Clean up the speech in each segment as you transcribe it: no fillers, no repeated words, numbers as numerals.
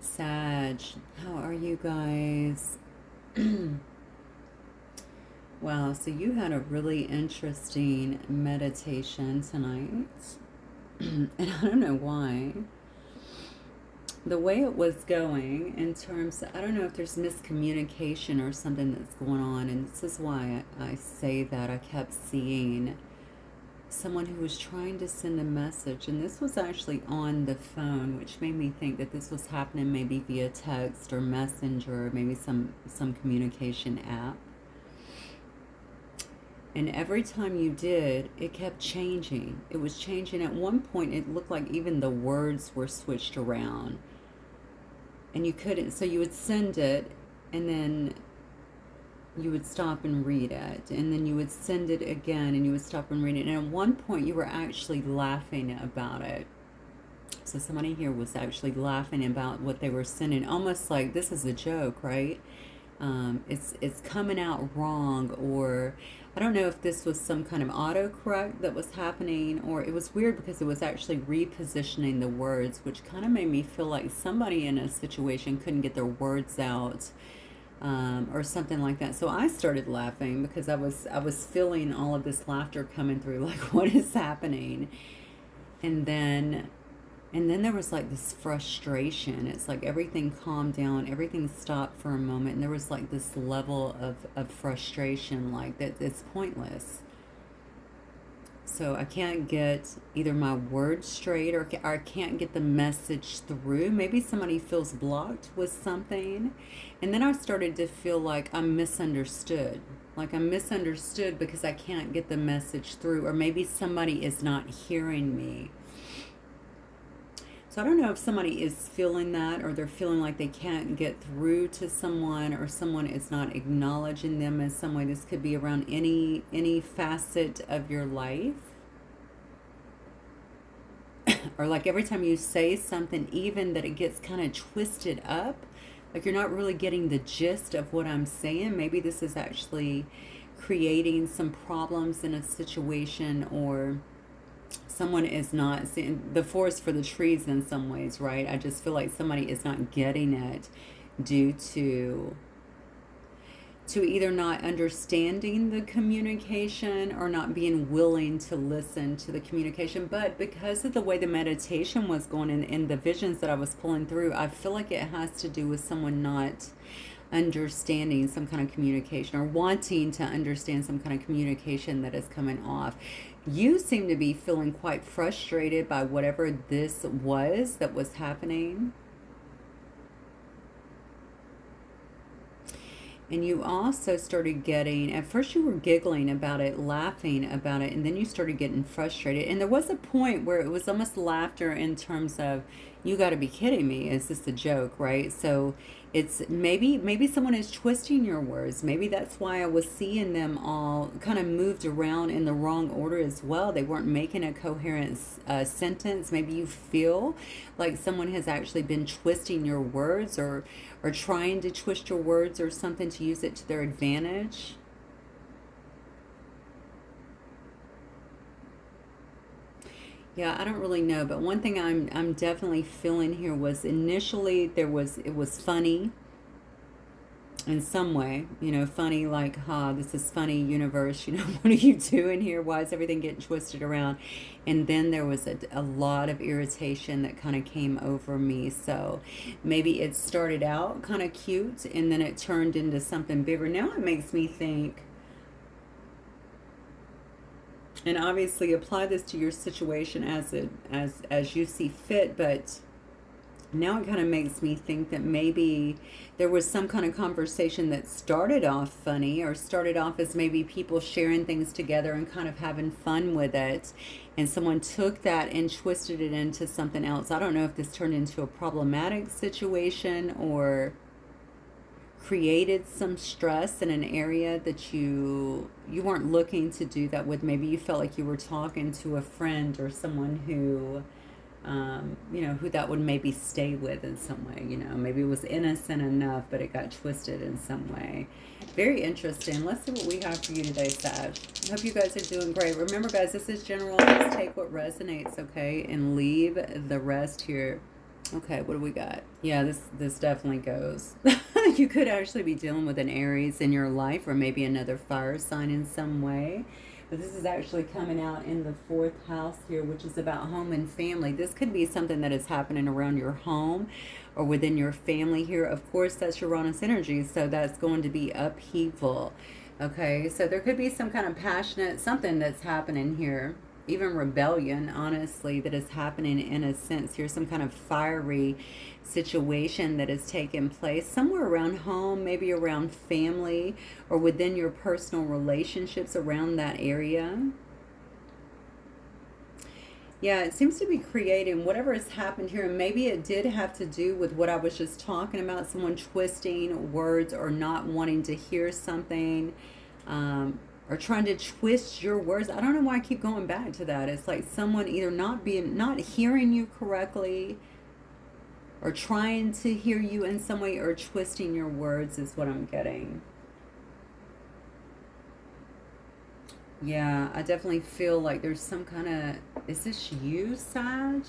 Sag, how are you guys? Wow, so you had a really interesting meditation tonight. And I don't know why. The way it was going, in terms, I don't know if there's miscommunication or something that's going on. And this is why I say that. I kept seeing someone who was trying to send a message, and this was actually on the phone, which made me think that this was happening maybe via text or messenger, or maybe some communication app. And every time you did, it kept changing. It was changing. At one point, it looked like even the words were switched around, and you couldn't. So you would send it, and then you would stop and read it, and then you would send it again, and you would stop and read it. And at one point, you were actually laughing about it. So somebody here was actually laughing about what they were sending, almost like this is a joke, right? It's coming out wrong, or I don't know if this was some kind of autocorrect that was happening, or it was weird because it was actually repositioning the words, which kind of made me feel like somebody in a situation couldn't get their words out, or something like that. So I started laughing because I was feeling all of this laughter coming through, like what is happening, and then and then there was like this frustration. It's like everything calmed down, everything stopped for a moment, and there was like this level of frustration, like that it's pointless. So I can't get either my words straight, or I can't get the message through. Maybe somebody feels blocked with something. And then I started to feel like I'm misunderstood. Like I'm misunderstood because I can't get the message through, or maybe somebody is not hearing me. So I don't know if somebody is feeling that, or they're feeling like they can't get through to someone, or someone is not acknowledging them in some way. This could be around any facet of your life. Or like every time you say something, even that it gets kind of twisted up, like you're not really getting the gist of what I'm saying. Maybe this is actually creating some problems in a situation, or someone is not seeing the forest for the trees in some ways, right? I just feel like somebody is not getting it due to either not understanding the communication, or not being willing to listen to the communication. But because of the way the meditation was going, and the visions that I was pulling through, I feel like it has to do with someone not understanding some kind of communication, or wanting to understand some kind of communication that is coming off. You seem to be feeling quite frustrated by whatever this was that was happening. And you also started getting, at first you were giggling about it, laughing about it, and then you started getting frustrated. And there was a point where it was almost laughter in terms of, you got to be kidding me. Is this a joke, right? So it's maybe someone is twisting your words. Maybe that's why I was seeing them all kind of moved around in the wrong order as well. They weren't making a coherent sentence. Maybe you feel like someone has actually been twisting your words, or trying to twist your words or something to use it to their advantage. Yeah, I don't really know, but one thing I'm definitely feeling here was, initially it was funny in some way, funny, like, this is funny, universe, what are you doing here? Why is everything getting twisted around? And then there was a lot of irritation that kind of came over me. So maybe it started out kind of cute, and then it turned into something bigger. Now it makes me think, and obviously apply this to your situation as you see fit, but now it kind of makes me think that maybe there was some kind of conversation that started off funny, or started off as maybe people sharing things together and kind of having fun with it, and someone took that and twisted it into something else. I don't know if this turned into a problematic situation, or created some stress in an area that you weren't looking to do that with. Maybe you felt like you were talking to a friend, or someone who that would maybe stay with in some way. Maybe it was innocent enough, but it got twisted in some way. Very interesting. Let's see what we have for you today, Sag. Hope you guys are doing great. Remember, guys, this is general. Just take what resonates, okay, and leave the rest here Okay, what do we got? Yeah, this definitely goes. You could actually be dealing with an Aries in your life, or maybe another fire sign in some way. But this is actually coming out in the fourth house here, which is about home and family. This could be something that is happening around your home or within your family here. Of course, that's Uranus energy, so that's going to be upheaval. Okay, so there could be some kind of passionate something that's happening here, even rebellion, honestly, that is happening in a sense. Here's some kind of fiery situation that is taking place somewhere around home, maybe around family, or within your personal relationships around that area. Yeah, it seems to be creating whatever has happened here. And maybe it did have to do with what I was just talking about, someone twisting words or not wanting to hear something, or trying to twist your words. I don't know why I keep going back to that. It's like someone either not hearing you correctly, or trying to hear you in some way, or twisting your words is what I'm getting. Yeah, I definitely feel like there's some kind of, is this you, Sag?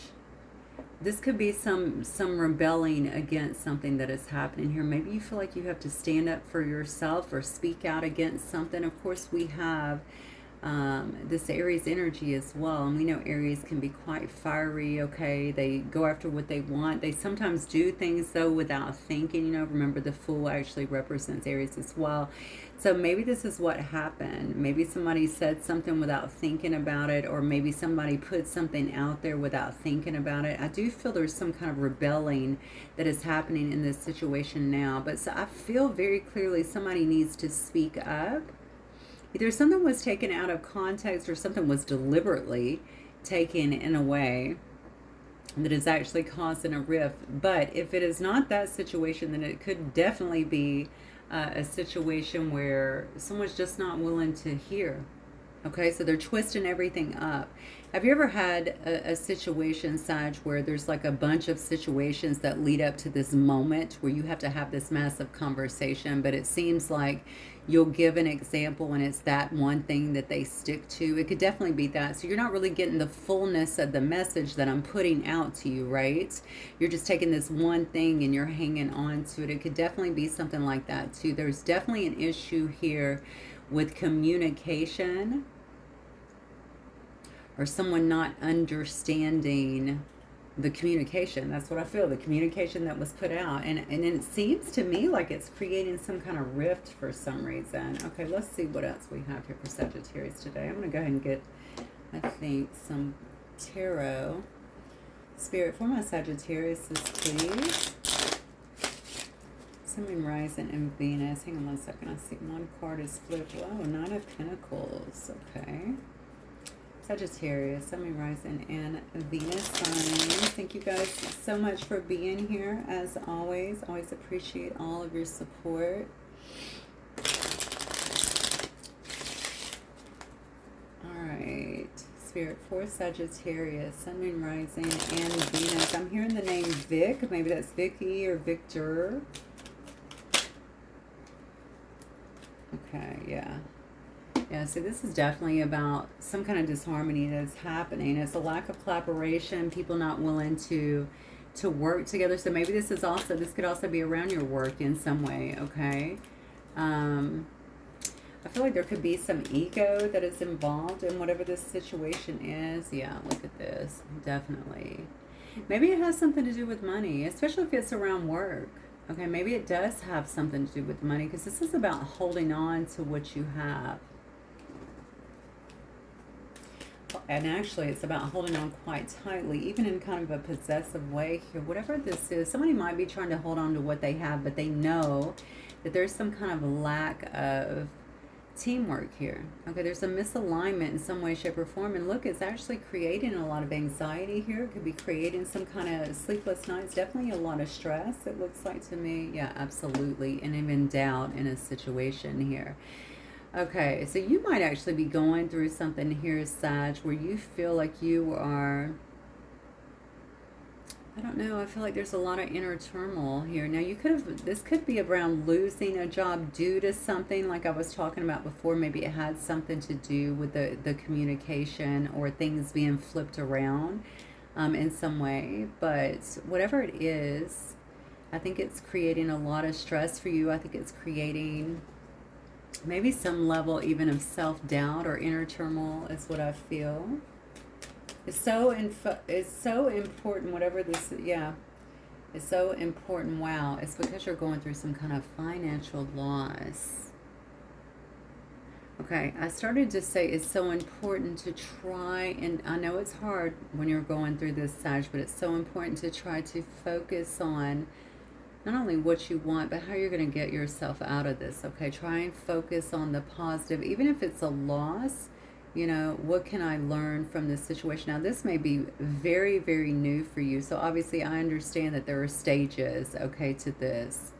This could be some rebelling against something that is happening here. Maybe you feel like you have to stand up for yourself or speak out against something. Of course, we have this Aries energy as well. And we know Aries can be quite fiery, okay? They go after what they want. They sometimes do things, though, without thinking. Rember the Fool actually represents Aries as well. So maybe this is what happened. Maybe somebody said something without thinking about it, or maybe somebody put something out there without thinking about it. I do feel there's some kind of rebelling that is happening in this situation now. But so I feel very clearly somebody needs to speak up. Either something was taken out of context or something was deliberately taken in a way that is actually causing a rift. But if it is not that situation, then it could definitely be a situation where someone's just not willing to hear. Okay, so they're twisting everything up. Have you ever had a situation, Sag, where there's like a bunch of situations that lead up to this moment where you have to have this massive conversation, but it seems like you'll give an example and it's that one thing that they stick to? It could definitely be that. So you're not really getting the fullness of the message that I'm putting out to you, right? You're just taking this one thing and you're hanging on to it. It could definitely be something like that too. There's definitely an issue here with communication, or someone not understanding the communication. That's what I feel, the communication that was put out. And it seems to me like it's creating some kind of rift for some reason. Okay, let's see what else we have here for Sagittarius today. I'm going to go ahead and get, I think, some tarot. Spirit for my Sagittarius, please. Sun, Moon, Rising, and Venus. Hang on one second. I see one card is flipped. Oh, Nine of Pentacles. Okay. Sagittarius, Sun, Moon, Rising, and Venus signs. Thank you guys so much for being here. As always, always appreciate all of your support. All right. Spirit for Sagittarius, Sun, Moon, Rising, and Venus. I'm hearing the name Vic. Maybe that's Vicky or Victor. Okay, yeah. Yeah, so this is definitely about some kind of disharmony that's happening. It's a lack of collaboration, people not willing to work together. So maybe this could also be around your work in some way, okay? I feel like there could be some ego that is involved in whatever this situation is. Yeah, look at this, definitely. Maybe it has something to do with money, especially if it's around work. Okay, maybe it does have something to do with money, because this is about holding on to what you have. And actually, it's about holding on quite tightly, even in kind of a possessive way here. Whatever this is, somebody might be trying to hold on to what they have, but they know that there's some kind of lack of teamwork here. Okay, there's a misalignment in some way, shape, or form. And look, it's actually creating a lot of anxiety here. It could be creating some kind of sleepless nights. Definitely a lot of stress, it looks like to me. Yeah, absolutely. And even doubt in a situation here. Okay, so you might actually be going through something here, Sag, where you feel like you are, I don't know, I feel like there's a lot of inner turmoil here. Now, this could be around losing a job due to something like I was talking about before. Maybe it had something to do with the communication or things being flipped around. in some way. But whatever it is, I think it's creating a lot of stress for you. I think it's creating maybe some level even of self-doubt or inner turmoil is what I feel. It's so important, whatever this, yeah, it's so important. Wow, it's because you're going through some kind of financial loss. Okay, I started to say it's so important to try, and I know it's hard when you're going through this, Sag, but it's so important to try to focus on not only what you want, but how you're going to get yourself out of this. Okay, try and focus on the positive, even if it's a loss. You know, what can I learn from this situation? Now, this may be very, very new for you. So obviously, I understand that there are stages, okay, to this.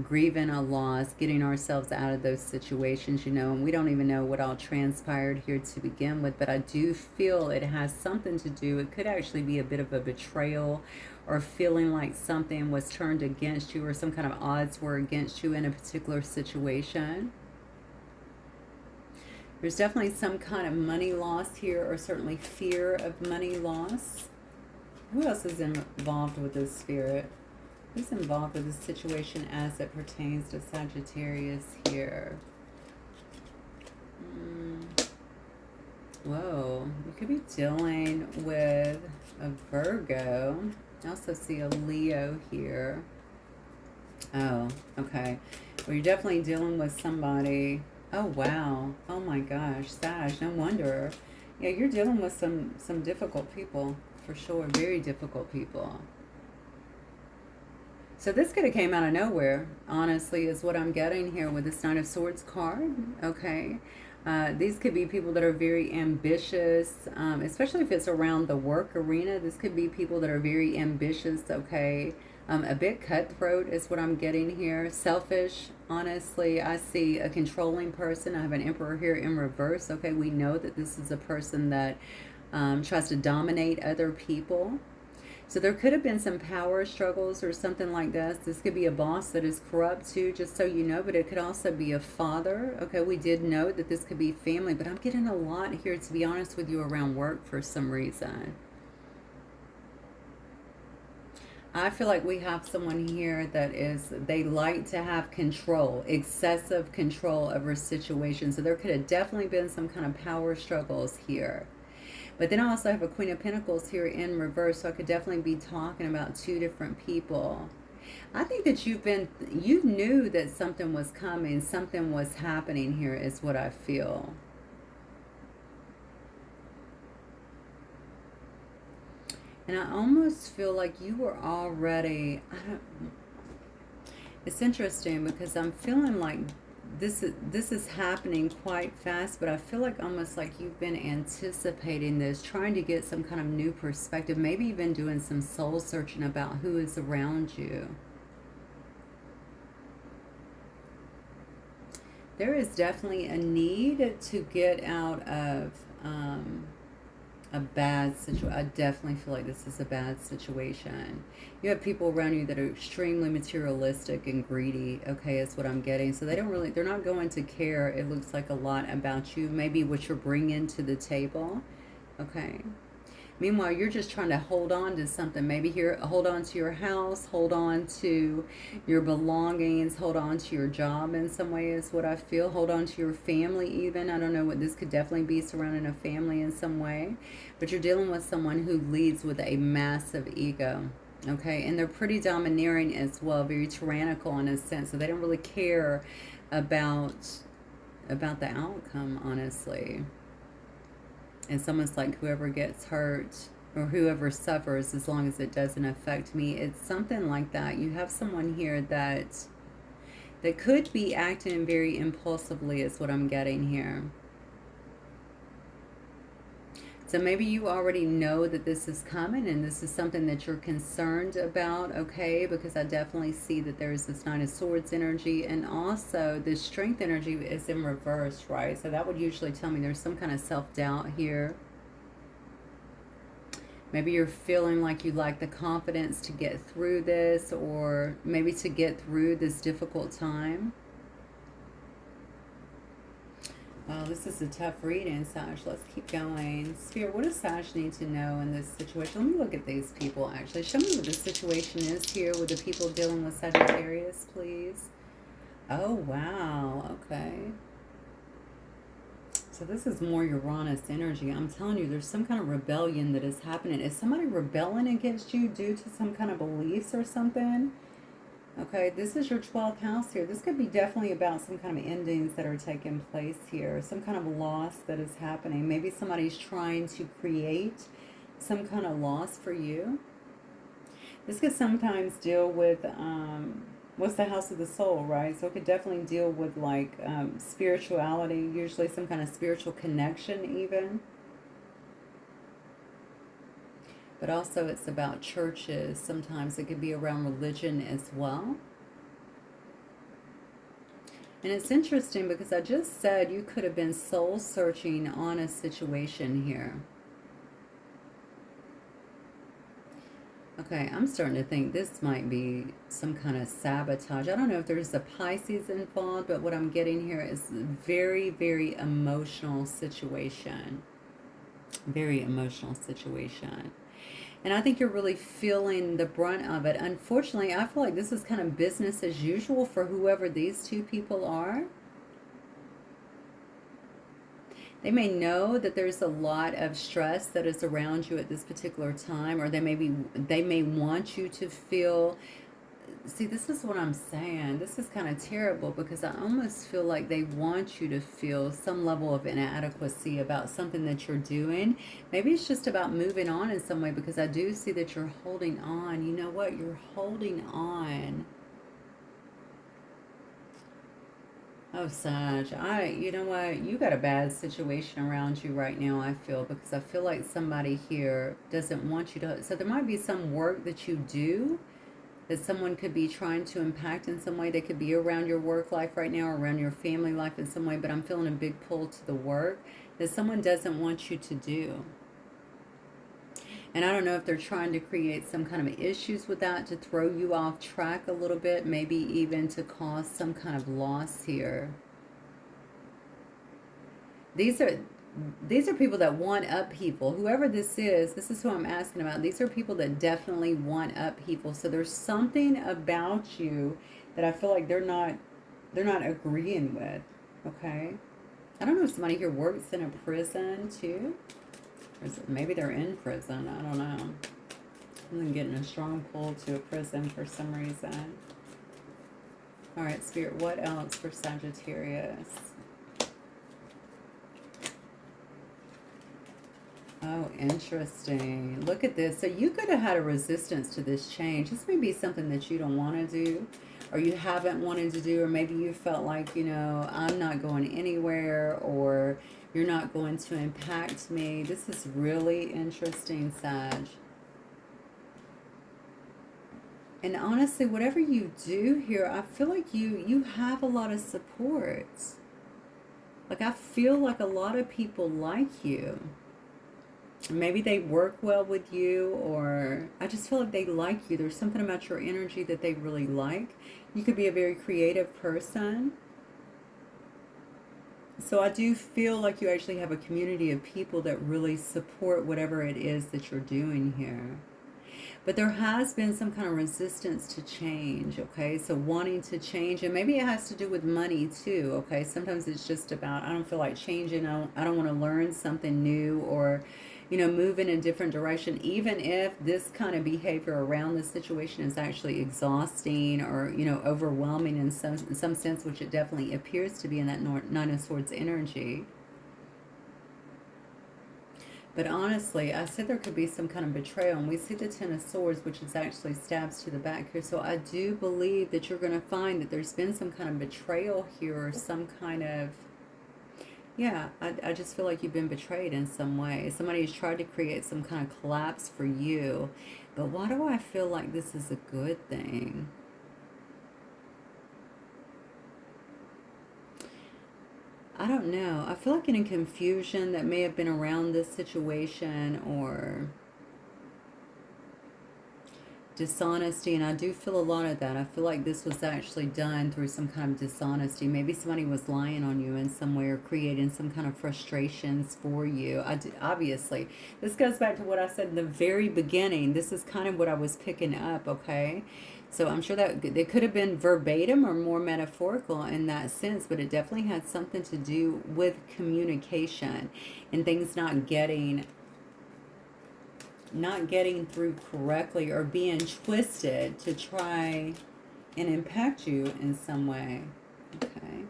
Grieving a loss, getting ourselves out of those situations, you know, and we don't even know what all transpired here to begin with, but I do feel it has something to do. It could actually be a bit of a betrayal or feeling like something was turned against you or some kind of odds were against you in a particular situation. There's definitely some kind of money loss here, or certainly fear of money loss. Who else is involved with this spirit? Who's involved with this situation as it pertains to Sagittarius here? Whoa, you could be dealing with a Virgo. I also see a Leo here. Oh, okay. Well, you're definitely dealing with somebody. Oh, wow. Oh, my gosh. Sag, no wonder. Yeah, you're dealing with some difficult people, for sure. Very difficult people. So this could have came out of nowhere, honestly, is what I'm getting here with this Knight of Swords card, okay? These could be people that are very ambitious, especially if it's around the work arena. This could be people that are very ambitious, okay? A bit cutthroat is what I'm getting here. Selfish, honestly. I see a controlling person. I have an Emperor here in reverse, okay? We know that this is a person that tries to dominate other people. So there could have been some power struggles or something like this. This could be a boss that is corrupt too, just so you know, but it could also be a father. Okay, we did know that this could be family, but I'm getting a lot here, to be honest with you, around work for some reason. I feel like we have someone here that they like to have control, excessive control over situations. So there could have definitely been some kind of power struggles here. But then I also have a Queen of Pentacles here in reverse, so I could definitely be talking about two different people. I think that you knew that something was coming, something was happening here is what I feel. And I almost feel like you were already, it's interesting because I'm feeling like this is happening quite fast, but I feel like almost like you've been anticipating this, trying to get some kind of new perspective, maybe even doing some soul searching about who is around you. There is definitely a need to get out of a bad situation. I definitely feel like this is a bad situation. You have people around you that are extremely materialistic and greedy, okay, is what I'm getting. So they're not going to care, it looks like, a lot about you, maybe what you're bringing to the table, okay? Meanwhile, you're just trying to hold on to something. Maybe here, hold on to your house, hold on to your belongings, hold on to your job in some way is what I feel. Hold on to your family even. I don't know what this could definitely be, surrounding a family in some way. But you're dealing with someone who leads with a massive ego. Okay, and they're pretty domineering as well, very tyrannical in a sense. So they don't really care about the outcome, honestly. And someone's like, whoever gets hurt or whoever suffers, as long as it doesn't affect me. It's something like that. You have someone here that could be acting very impulsively is what I'm getting here. So maybe you already know that this is coming and this is something that you're concerned about, okay? Because I definitely see that there's this Nine of Swords energy, and also this Strength energy is in reverse, right? So that would usually tell me there's some kind of self-doubt here. Maybe you're feeling like you lack the confidence to get through this, or maybe to get through this difficult time. Oh, this is a tough reading, Sag. Let's keep going. Spirit, what does Sag need to know in this situation? Let me look at these people, actually. Show me what the situation is here with the people dealing with Sagittarius, please. Oh, wow. Okay. So this is more Uranus energy. I'm telling you, there's some kind of rebellion that is happening. Is somebody rebelling against you due to some kind of beliefs or something? Okay, this is your 12th house here. This could be definitely about some kind of endings that are taking place here. Some kind of loss that is happening. Maybe somebody's trying to create some kind of loss for you. This could sometimes deal with, what's the house of the soul, right? So it could definitely deal with like spirituality, usually some kind of spiritual connection even. But also it's about churches. Sometimes it could be around religion as well. And it's interesting because I just said you could have been soul searching on a situation here. Okay, I'm starting to think this might be some kind of sabotage. I don't know if there's a Pisces involved, but what I'm getting here is a very, very emotional situation. Very emotional situation. And I think you're really feeling the brunt of it. Unfortunately, I feel like this is kind of business as usual for whoever these two people are. They may know that there's a lot of stress that is around you at this particular time, or they may want you to feel. See, this is what I'm saying. This is kind of terrible because I almost feel like they want you to feel some level of inadequacy about something that you're doing. Maybe it's just about moving on in some way, because I do see that you're holding on. You know what? You're holding on. Oh, Sag, you know what? You got a bad situation around you right now, I feel, because I feel like somebody here doesn't want you to. So there might be some work that you do that someone could be trying to impact in some way. They could be around your work life right now, or around your family life in some way, but I'm feeling a big pull to the work that someone doesn't want you to do. And I don't know if they're trying to create some kind of issues with that to throw you off track a little bit, maybe even to cause some kind of loss here. These are these are people that want up people. Whoever this is who I'm asking about. These are people that definitely want up people. So there's something about you that I feel like they're not agreeing with. Okay? I don't know if somebody here works in a prison too. Or maybe they're in prison. I don't know. I'm getting a strong pull to a prison for some reason. All right, Spirit, what else for Sagittarius? Oh, interesting. Look at this. So you could have had a resistance to this change. This may be something that you don't want to do, or you haven't wanted to do, or maybe you felt like, I'm not going anywhere, or you're not going to impact me. This is really interesting, Sag. And honestly, whatever you do here, I feel like you have a lot of support. Like, I feel like a lot of people like you. Maybe they work well with you, or I just feel like they like you. There's something about your energy that they really like. You could be a very creative person. So I do feel like you actually have a community of people that really support whatever it is that you're doing here. But there has been some kind of resistance to change, okay? So wanting to change, and maybe it has to do with money too, okay? Sometimes it's just about, I don't feel like changing, I don't want to learn something new, or, move in a different direction, even if this kind of behavior around the situation is actually exhausting, or, overwhelming in some sense, which it definitely appears to be in that Nine of Swords energy. But honestly, I said there could be some kind of betrayal. And we see the Ten of Swords, which is actually stabs to the back here. So I do believe that you're going to find that there's been some kind of betrayal here, or some kind of, yeah, I just feel like you've been betrayed in some way. Somebody has tried to create some kind of collapse for you. But why do I feel like this is a good thing? I don't know. I feel like in a confusion that may have been around this situation, or dishonesty, and I do feel a lot of that. I feel like this was actually done through some kind of dishonesty. Maybe somebody was lying on you in some way or creating some kind of frustrations for you. Obviously, this goes back to what I said in the very beginning. This is kind of what I was picking up, okay? So I'm sure that it could have been verbatim or more metaphorical in that sense, but it definitely had something to do with communication and things not getting through correctly or being twisted to try and impact you in some way. Okay.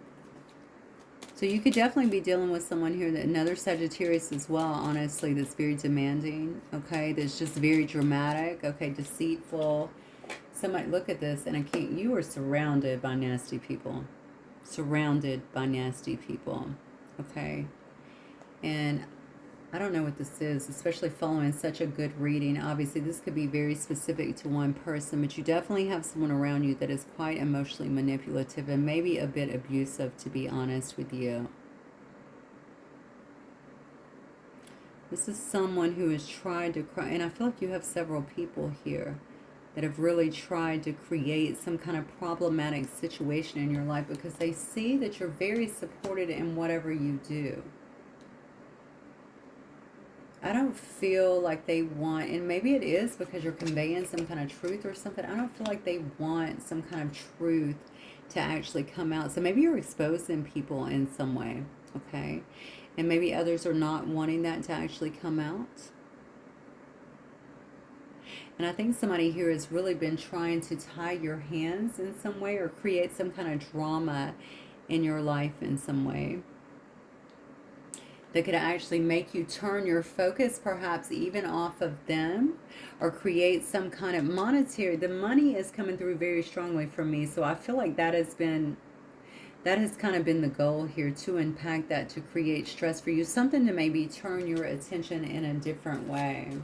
So you could definitely be dealing with someone here, that another Sagittarius as well, honestly, that's very demanding, okay, that's just very dramatic, okay, deceitful. Somebody, look at this, and I can't, you are surrounded by nasty people. Surrounded by nasty people, okay? And I don't know what this is, especially following such a good reading. Obviously, this could be very specific to one person, but you definitely have someone around you that is quite emotionally manipulative and maybe a bit abusive, to be honest with you. This is someone who has tried to cry, and I feel like you have several people here that have really tried to create some kind of problematic situation in your life because they see that you're very supported in whatever you do. I don't feel like they want, and maybe it is because you're conveying some kind of truth or something. I don't feel like they want some kind of truth to actually come out. So maybe you're exposing people in some way, okay? And maybe others are not wanting that to actually come out. And I think somebody here has really been trying to tie your hands in some way or create some kind of drama in your life in some way that could actually make you turn your focus perhaps even off of them or create some kind of monetary. The money is coming through very strongly for me, so I feel like that has kind of been the goal here, to impact that, to create stress for you, something to maybe turn your attention in a different way.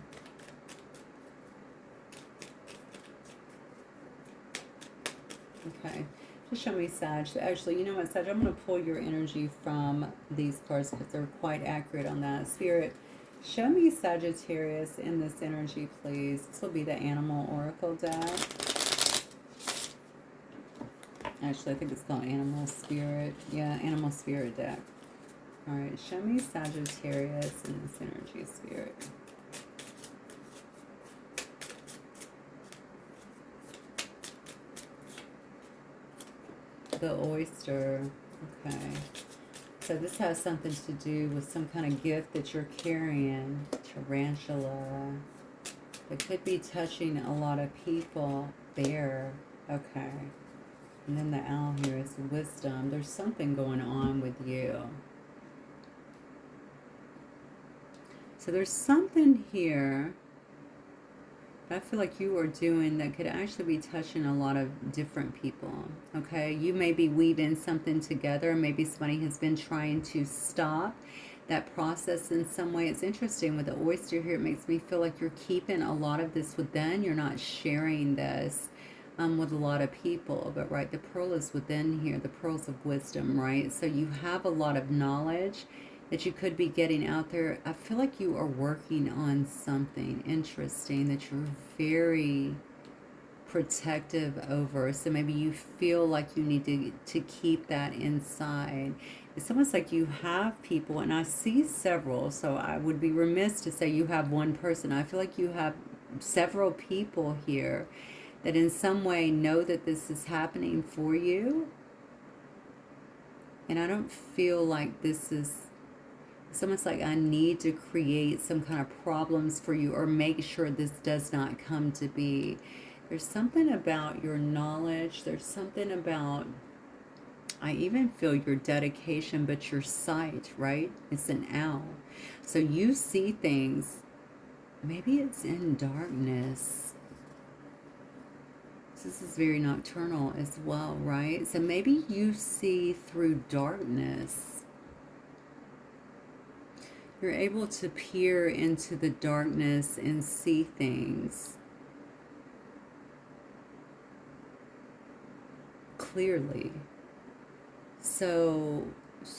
Okay. Just show me, Sag. Actually, you know what, Sag? I'm going to pull your energy from these cards because they're quite accurate on that. Spirit, show me Sagittarius in this energy, please. This will be the Animal Oracle deck. Actually, I think it's called Animal Spirit. Yeah, Animal Spirit deck. All right, show me Sagittarius in this energy, Spirit. The oyster. Okay. So this has something to do with some kind of gift that you're carrying. Tarantula. It could be touching a lot of people. Bear. Okay. And then the owl here is wisdom. There's something going on with you. So there's something here I feel like you are doing that could actually be touching a lot of different people, okay? You may be weaving something together. Maybe somebody has been trying to stop that process in some way. It's interesting with the oyster here. It makes me feel like you're keeping a lot of this within. You're not sharing this with a lot of people. But, right, the pearl is within here, the pearls of wisdom, right? So you have a lot of knowledge that you could be getting out there. I feel like you are working on something interesting that you're very protective over. So maybe you feel like you need to keep that inside. It's almost like you have people, and I see several, so I would be remiss to say you have one person. I feel like you have several people here that in some way know that this is happening for you. And I don't feel like this is, it's almost like I need to create some kind of problems for you or make sure this does not come to be. There's something about your knowledge. There's something about, I even feel your dedication, but your sight, right? It's an owl. So you see things, maybe it's in darkness. This is very nocturnal as well, right? So maybe you see through darkness. You're able to peer into the darkness and see things clearly. So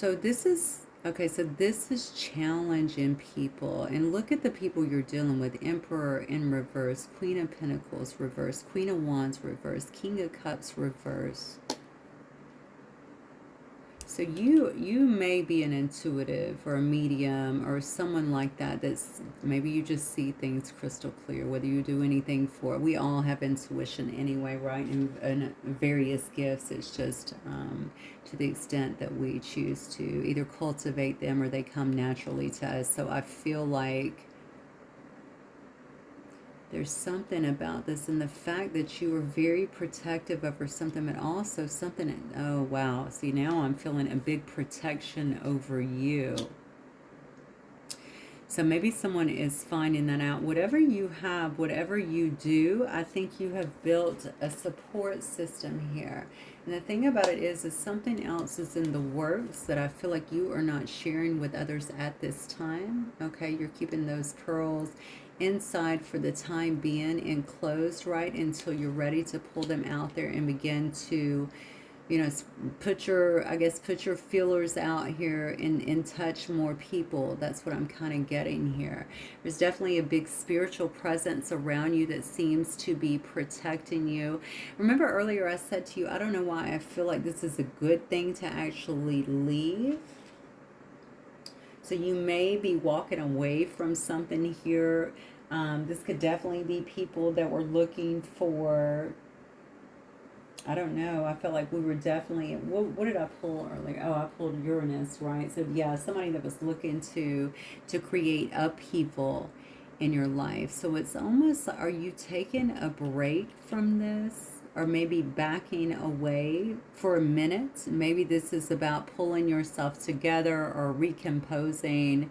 this is, Okay, so this is challenging people. And look at the people you're dealing with. Emperor in reverse, Queen of Pentacles reverse, Queen of Wands reverse, King of Cups reverse. So you may be an intuitive or a medium or someone like that, that's maybe you just see things crystal clear, whether you do anything for it. We all have intuition anyway, right? And various gifts. It's just to the extent that we choose to either cultivate them or they come naturally to us. So I feel like there's something about this, and the fact that you were very protective over something, but also something, oh wow, see, now I'm feeling a big protection over you. So maybe someone is finding that out. Whatever you have, whatever you do, I think you have built a support system here. And the thing about it is something else is in the works that I feel like you are not sharing with others at this time. Okay, you're keeping those pearls inside for the time being, enclosed, right, until you're ready to pull them out there and begin to, you know, put your, I guess, put your feelers out here and touch more people. That's what I'm kind of getting here. There's definitely a big spiritual presence around you that seems to be protecting you. Remember earlier I said to you, I don't know why I feel like this is a good thing to actually leave. So you may be walking away from something here. This could definitely be people that were looking for, I don't know. I felt like we were definitely. What did I pull earlier? Oh, I pulled Uranus, right? So yeah, somebody that was looking to create upheaval in your life. So it's almost, are you taking a break from this? Or maybe backing away for a minute. Maybe this is about pulling yourself together or recomposing,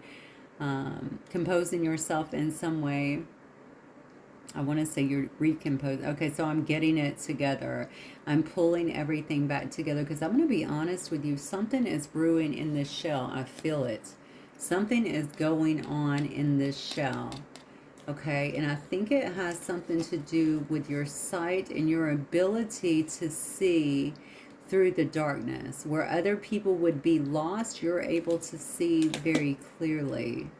composing yourself in some way. I want to say you're recomposed. Okay, so I'm getting it together. I'm pulling everything back together because I'm going to be honest with you. Something is brewing in this shell. I feel it. Something is going on in this shell. Okay, and I think it has something to do with your sight and your ability to see through the darkness. Where other people would be lost, you're able to see very clearly.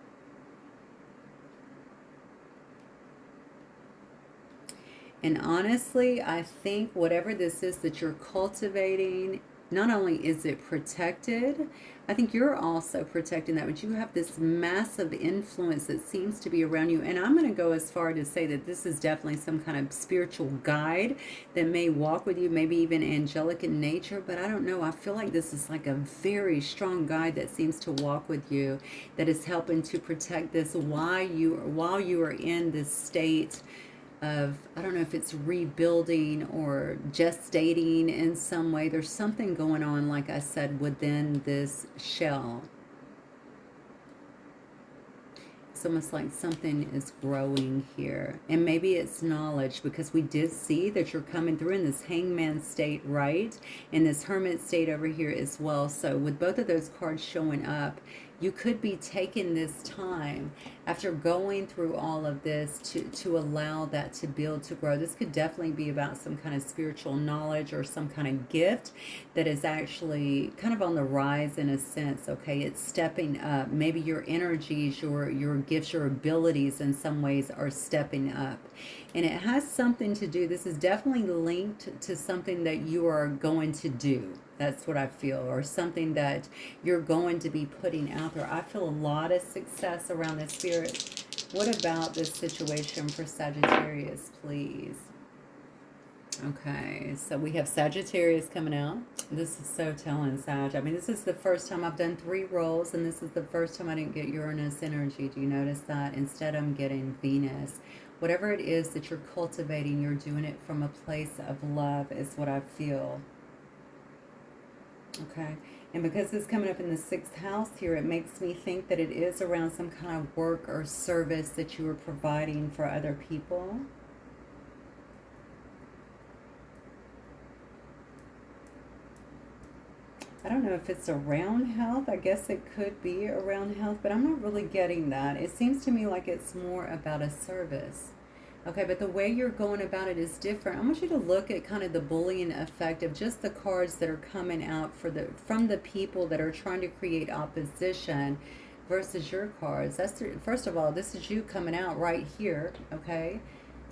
And honestly, I think whatever this is that you're cultivating, not only is it protected, I think you're also protecting that, but you have this massive influence that seems to be around you. And I'm going to go as far to say that this is definitely some kind of spiritual guide that may walk with you, maybe even angelic in nature, but I don't know. I feel like this is like a very strong guide that seems to walk with you, that is helping to protect this while you are in this state of, I don't know if it's rebuilding or gestating in some way. There's something going on, like I said, within this shell. It's almost like something is growing here. And maybe it's knowledge, because we did see that you're coming through in this hangman state, right? In this hermit state over here as well. So with both of those cards showing up, you could be taking this time after going through all of this to allow that to build, to grow. This could definitely be about some kind of spiritual knowledge or some kind of gift that is actually kind of on the rise in a sense. Okay, it's stepping up. Maybe your energies, your gifts, your abilities in some ways are stepping up. And it has something to do, this is definitely linked to something that you are going to do. That's what I feel, or something that you're going to be putting out there. I feel a lot of success around this, Spirit. What about this situation for Sagittarius, please? Okay, so we have Sagittarius coming out. This is so telling, Sag. I mean, this is the first time I've done 3 rolls, and this is the first time I didn't get Uranus energy. Do you notice that? Instead, I'm getting Venus. Whatever it is that you're cultivating, you're doing it from a place of love, is what I feel. Okay, and because it's coming up in the 6th house here, it makes me think that it is around some kind of work or service that you are providing for other people. I don't know if it's around health. I guess it could be around health, but I'm not really getting that. It seems to me like it's more about a service. Okay, but the way you're going about it is different. I want you to look at kind of the bullying effect of just the cards that are coming out for the from the people that are trying to create opposition versus your cards. First of all, this is you coming out right here, okay?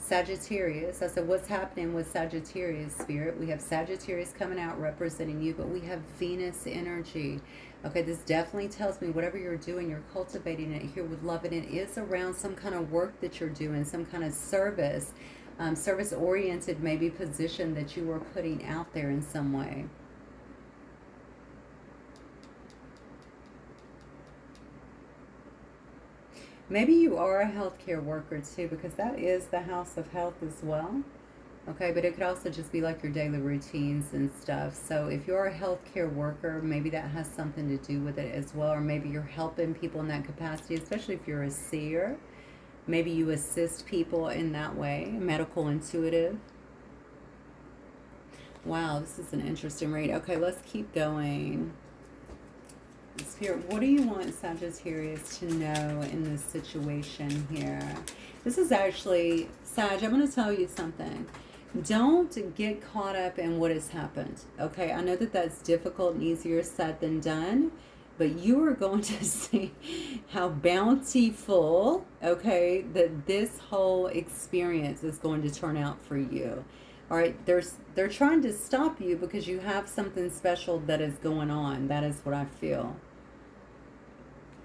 Sagittarius. I said, what's happening with Sagittarius, Spirit? We have Sagittarius coming out representing you, but we have Venus energy. Okay, this definitely tells me whatever you're doing, you're cultivating it here with love, and it is around some kind of work that you're doing, some kind of service, service-oriented maybe position that you are putting out there in some way. Maybe you are a healthcare worker too, because that is the house of health as well. Okay, but it could also just be like your daily routines and stuff. So if you're a healthcare worker, maybe that has something to do with it as well. Or maybe you're helping people in that capacity, especially if you're a seer. Maybe you assist people in that way, medical intuitive. Wow, this is an interesting read. Okay, let's keep going. Spirit, what do you want Sagittarius to know in this situation here? This is actually, Sag, I'm going to tell you something. Don't get caught up in what has happened. Okay, I know that that's difficult and easier said than done, but you are going to see how bountiful, okay, that this whole experience is going to turn out for you. All right, they're trying to stop you because you have something special that is going on. That is what I feel.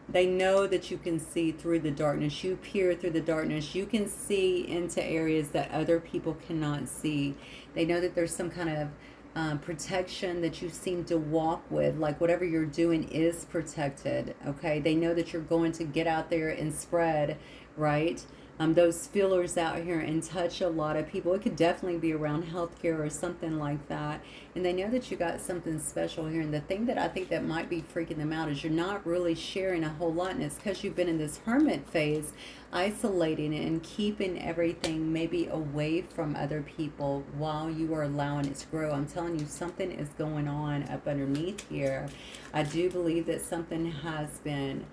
They know that you can see through the darkness. You peer through the darkness. You can see into areas that other people cannot see. They know that there's some kind of protection that you seem to walk with, like whatever you're doing is protected. Okay, they know that you're going to get out there and spread, right? Those feelers out here and touch a lot of people. It could definitely be around healthcare or something like that. And they know that you got something special here. And the thing that I think that might be freaking them out is you're not really sharing a whole lot. And it's because you've been in this hermit phase, isolating it and keeping everything maybe away from other people while you are allowing it to grow. I'm telling you, something is going on up underneath here. I do believe that something has been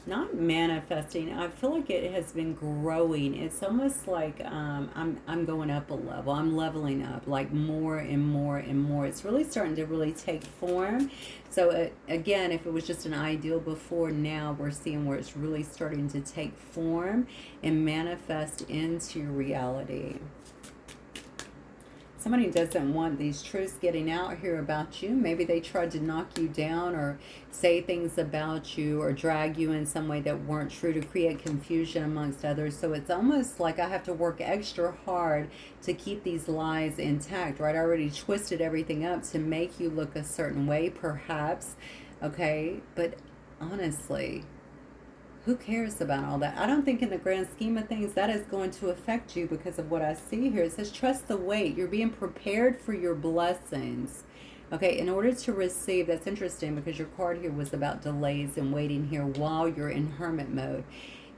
not manifesting. I feel like it has been growing. It's almost like I'm going up a level. I'm leveling up, like more and more and more. It's really starting to really take form. So again, if it was just an ideal before, now we're seeing where it's really starting to take form and manifest into reality. Somebody doesn't want these truths getting out here about you. Maybe they tried to knock you down or say things about you or drag you in some way that weren't true to create confusion amongst others. So it's almost like I have to work extra hard to keep these lies intact, right? I already twisted everything up to make you look a certain way, perhaps, okay? But honestly, who cares about all that? I don't think in the grand scheme of things that is going to affect you because of what I see here. It says trust the wait. You're being prepared for your blessings. Okay, in order to receive, that's interesting because your card here was about delays and waiting here while you're in hermit mode.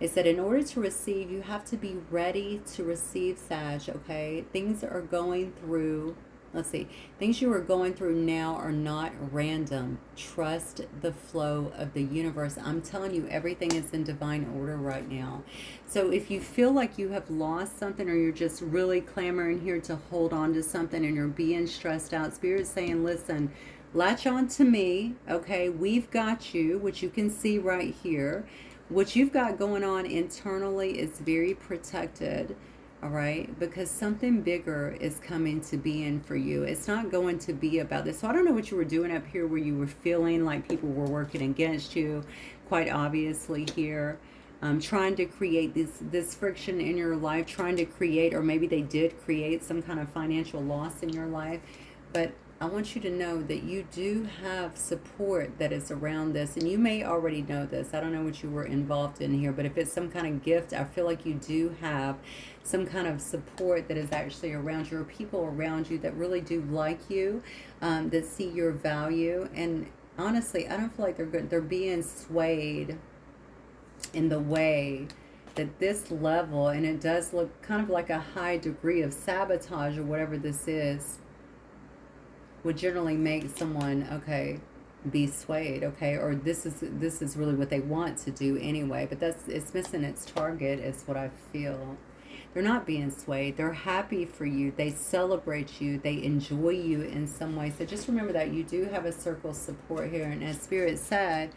It said in order to receive, you have to be ready to receive, Sag, okay? Things are going through, let's see, things you are going through now are not random. Trust the flow of the universe. I'm telling you, everything is in divine order right now. So if you feel like you have lost something or you're just really clamoring here to hold on to something and you're being stressed out, Spirit's saying, listen, latch on to me, okay? We've got you, which you can see right here. What you've got going on internally is very protected. All right, because something bigger is coming to being for you. It's not going to be about this. So I don't know what you were doing up here where you were feeling like people were working against you, quite obviously here, trying to create this friction in your life, trying to create, or maybe they did create some kind of financial loss in your life. But I want you to know that you do have support that is around this, and you may already know this. I don't know what you were involved in here, but if it's some kind of gift, I feel like you do have some kind of support that is actually around you, or people around you that really do like you, that see your value. And honestly, I don't feel like they're good. They're being swayed in the way that this level, and it does look kind of like a high degree of sabotage or whatever this is, would generally make someone, okay, be swayed, okay, or this is really what they want to do anyway. But it's missing its target is what I feel. They're not being swayed. They're happy for you. They celebrate you. They enjoy you in some way. So just remember that you do have a circle of support here. And as Spirit said,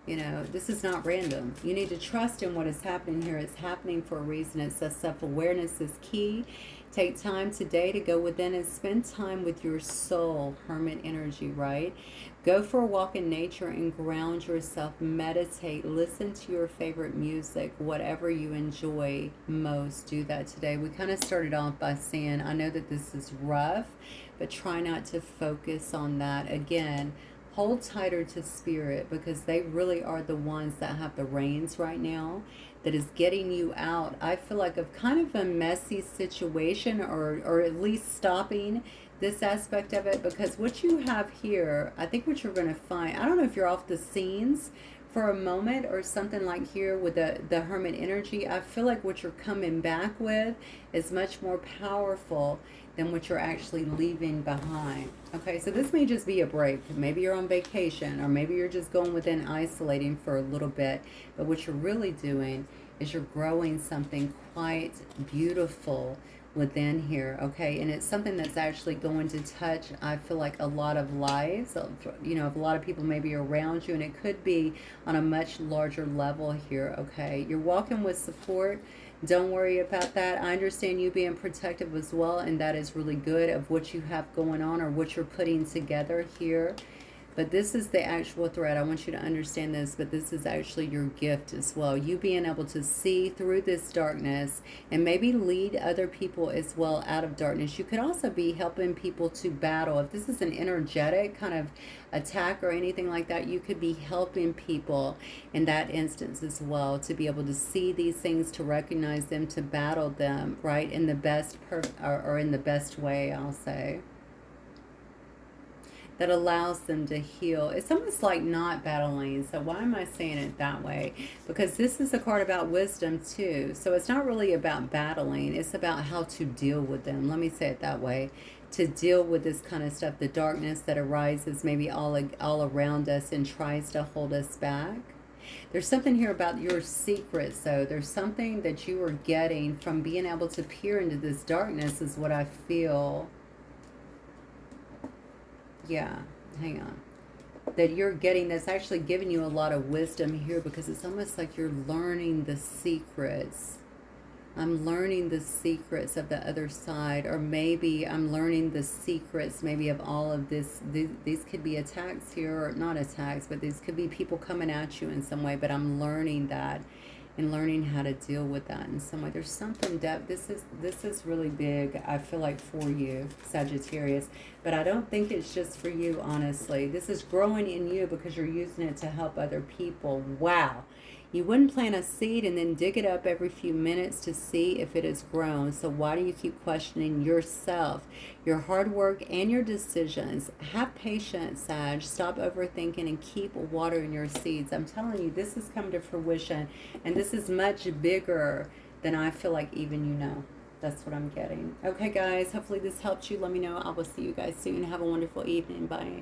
you know, this is not random. You need to trust in what is happening here. It's happening for a reason. It says self-awareness is key. Take time today to go within and spend time with your soul, hermit energy, right? Go for a walk in nature and ground yourself. Meditate. Listen to your favorite music. Whatever you enjoy most, do that today. We kind of started off by saying, I know that this is rough, but try not to focus on that. Again, hold tighter to Spirit, because they really are the ones that have the reins right now, that is getting you out, I feel like, of kind of a messy situation, or at least stopping this aspect of it. Because what you have here, I think what you're going to find, I don't know if you're off the scenes for a moment or something like here with the hermit energy. I feel like what you're coming back with is much more powerful than what you're actually leaving behind. Okay, so this may just be a break. Maybe you're on vacation, or maybe you're just going within, isolating for a little bit. But what you're really doing is you're growing something quite beautiful within here. Okay, and it's something that's actually going to touch, I feel like, a lot of lives, you know, of a lot of people maybe around you, and it could be on a much larger level here. Okay, you're walking with support. Don't worry about that. I understand you being protective as well, and that is really good of what you have going on, or what you're putting together here. But this is the actual thread. I want you to understand this, but this is actually your gift as well. You being able to see through this darkness and maybe lead other people as well out of darkness. You could also be helping people to battle. If this is an energetic kind of attack or anything like that, you could be helping people in that instance as well, to be able to see these things, to recognize them, to battle them, right, in the best or in the best way, I'll say, that allows them to heal. It's almost like not battling. So why am I saying it that way? Because this is a card about wisdom too. So it's not really about battling. It's about how to deal with them. Let me say it that way. To deal with this kind of stuff, the darkness that arises maybe all around us and tries to hold us back. There's something here about your secrets, though. There's something that you are getting from being able to peer into this darkness, is what I feel. Yeah, hang on. That you're getting, that's actually giving you a lot of wisdom here, because it's almost like you're learning the secrets. I'm learning the secrets of the other side, or maybe I'm learning the secrets maybe of all of this. These could be attacks here, or not attacks, but these could be people coming at you in some way, but I'm learning that and learning how to deal with that in some way. There's something depth. This is really big, I feel like, for you, Sagittarius. But I don't think it's just for you, honestly. This is growing in you because you're using it to help other people. Wow. You wouldn't plant a seed and then dig it up every few minutes to see if it has grown. So why do you keep questioning yourself, your hard work, and your decisions? Have patience, Sag. Stop overthinking and keep watering your seeds. I'm telling you, this has come to fruition, and this is much bigger than I feel like even you know. That's what I'm getting. Okay, guys, hopefully this helped you. Let me know. I will see you guys soon. Have a wonderful evening. Bye.